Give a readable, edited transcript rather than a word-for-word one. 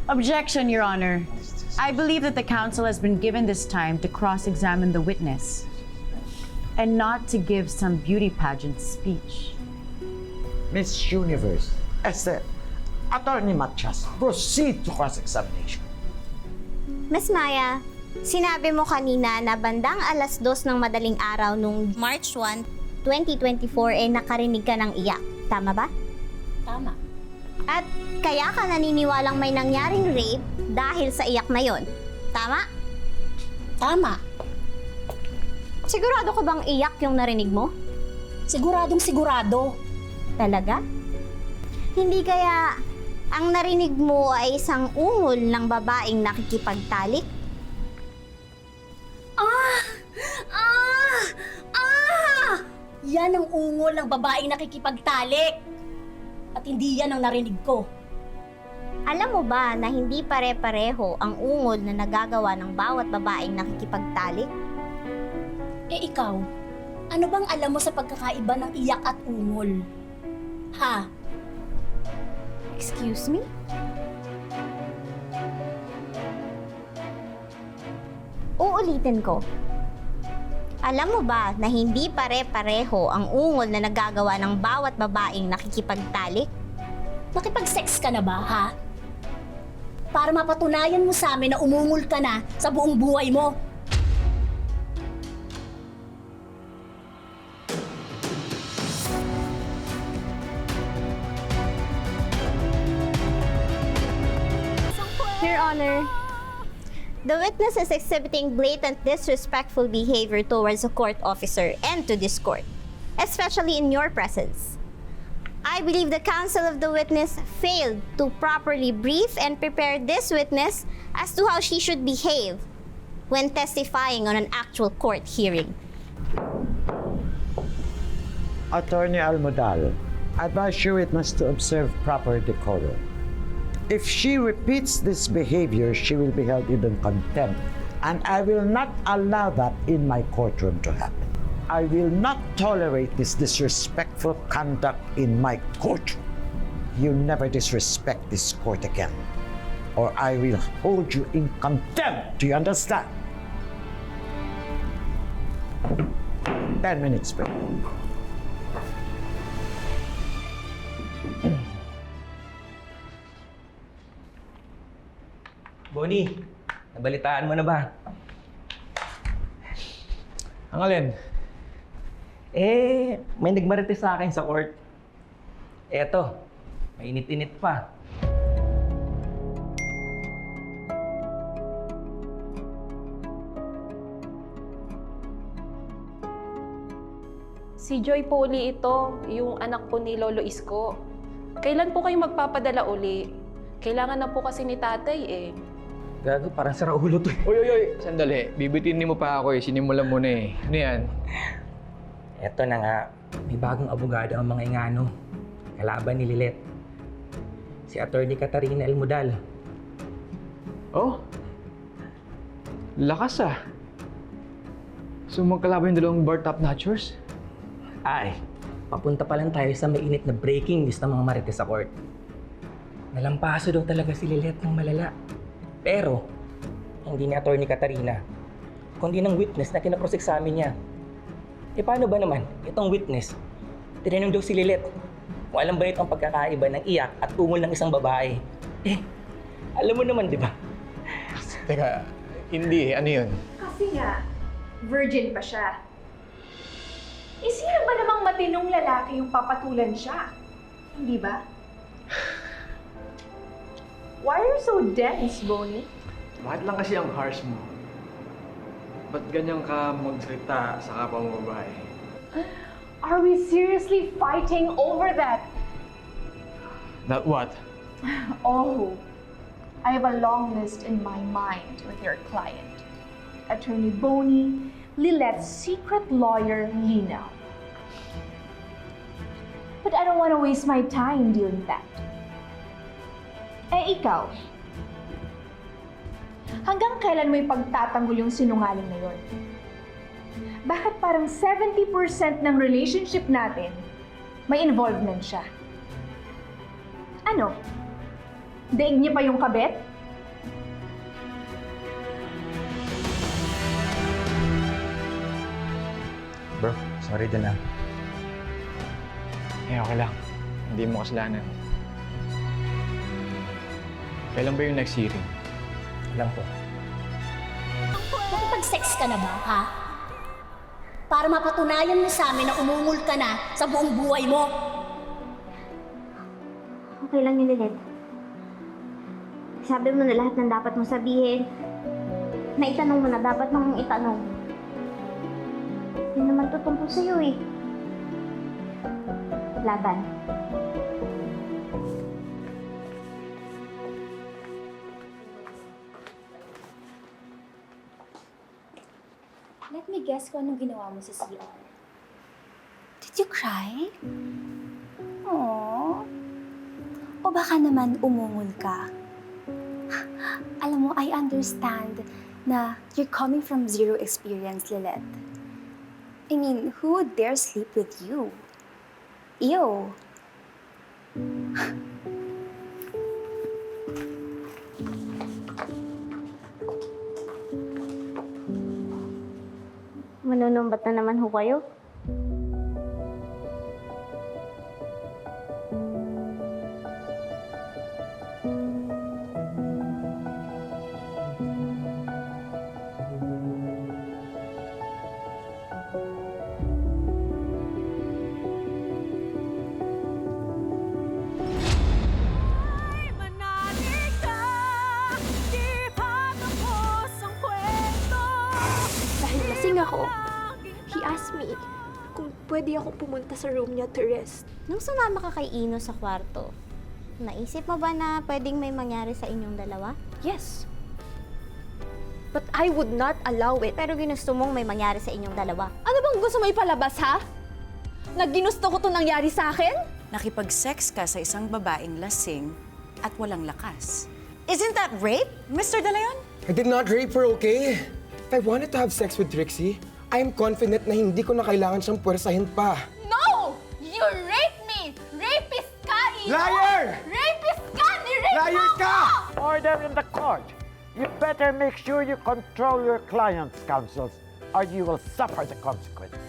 Objection, Your Honor. I believe that the counsel has been given this time to cross-examine the witness and not to give some beauty pageant speech. Miss Universe, Attorney Matias, proceed to cross-examination. Miss Maya, sinabi mo kanina na bandang 2:00 ng madaling araw nung March 1, 2024 nakarinig ka ng iyak. Tama ba? Tama. At kaya ka naniniwalang may nangyaring rape dahil sa iyak na yon. Tama? Tama. Sigurado ka bang iyak yung narinig mo? Siguradong sigurado. Talaga? Hindi kaya ang narinig mo ay isang ungol ng babaeng nakikipagtalik? Yan ang ungol ng babaeng nakikipagtalik. At hindi yan ang narinig ko. Alam mo ba na hindi pare-pareho ang ungol na nagagawa ng bawat babaeng nakikipagtalik? Eh ikaw, ano bang alam mo sa pagkakaiba ng iyak at ungol? Ha? Excuse me? Uulitin ko. Alam mo ba na hindi pare-pareho ang ungol na nagagawa ng bawat babaeng nakikipagtalik? Nakipag-sex ka na ba, ha? Para mapatunayan mo sa amin na umungol ka na sa buong buhay mo. Your Honor, the witness is exhibiting blatant disrespectful behavior towards a court officer and to this court, especially in your presence. I believe the counsel of the witness failed to properly brief and prepare this witness as to how she should behave when testifying on an actual court hearing. Attorney Almodal, advise your witness to observe proper decorum. If she repeats this behavior, she will be held in contempt, and I will not allow that in my courtroom to happen. I will not tolerate this disrespectful conduct in my courtroom. You never disrespect this court again, or I will hold you in contempt. Do you understand? 10 minutes, please. Bonnie, nabalitaan mo na ba? Ang alin? May nagmarites sa akin sa court. Eto, mainit-init pa. Si Joy po uli ito, yung anak po ni Lolo Isko. Kailan po kayo magpapadala uli? Kailangan na po kasi ni tatay eh. Gago, parang sara ulo to. Uy, sandali. Bibitinin mo pa ako eh. Sinimulan mo na eh. Ano yan? Eto na nga, may bagong abogado ang mga ingano. Kalaban ni Lilet. Si Attorney Catarina Almodal. Oh? Lakas ah. So magkalaban yung dalawang bar top notchers? Ay, papunta pa lang tayo sa mainit na breaking news ng mga marites sa court. Nalampaso daw talaga si Lilet ng malala. Pero, hindi ni Attorney Catarina, kundi ng witness na kinaprosexamine niya. Paano ba naman, itong witness, tinanong daw si Lilet kung alam ba ito ang pagkakaiba ng iyak at ungol ng isang babae. Alam mo naman, di ba? Teka, hindi. Ano yun? Kasi nga, virgin pa siya. Sino ba namang matinong lalaki yung papatulan siya? Hindi ba? Why are you so dense, Bonnie? Bakit lang kasi ang harsh mo? Ba't ganyan ka magsalita sa kapwa mo babae? Are we seriously fighting over that? That what? Oh, I have a long list in my mind with your client. Attorney Bonnie, Lilet's secret lawyer, Lina. But I don't want to waste my time doing that. Ikaw, hanggang kailan mo ipagtatanggol yung sinungaling na yun? Bakit parang 70% ng relationship natin may involvement siya? Ano? Daig niya pa yung kabit? Sorry din ah. Okay lang. Hindi mo kasalanan. Kailan ba yung next hearing? Alam ko. Nakipag-sex ka na ba, ha? Para mapatunayan mo sa amin na umungol ka na sa buong buhay mo. Okay lang yun, Lilith. Sabi mo na lahat ng dapat mong sabihin. Naitanong mo na dapat mong itanong. Hindi naman to tungkol sa'yo eh. Laban. Let me guess kung anong ginawa mo sa CR. Did you cry? Aww. O baka naman umungol ka. Alam mo, I understand na you're coming from zero experience, Lilith. I mean, who would dare sleep with you? Ew. Manunumbat na naman ho kayo. Dahil lasing ako, he asked me kung pwede ako pumunta sa room niya to rest. Nung sumama ka kay Ino sa kwarto, naisip mo ba na pwedeng may mangyari sa inyong dalawa? Yes. But I would not allow it. Pero ginusto mong may mangyari sa inyong dalawa. Ano bang gusto mo ipalabas, ha? Na ginusto ko to nangyari sa akin? Nakipag-sex ka sa isang babaeng lasing at walang lakas. Isn't that rape, Mr. De Leon? I did not rape her, okay? If I wanted to have sex with Trixie, I am confident na hindi ko na kailangan siyang puwersahin pa. No! You raped me! Rapist ka, Ino! Liar! Rapist ka! Ni-rape Liar ka! Order in the court. You better make sure you control your client's counsels or you will suffer the consequences.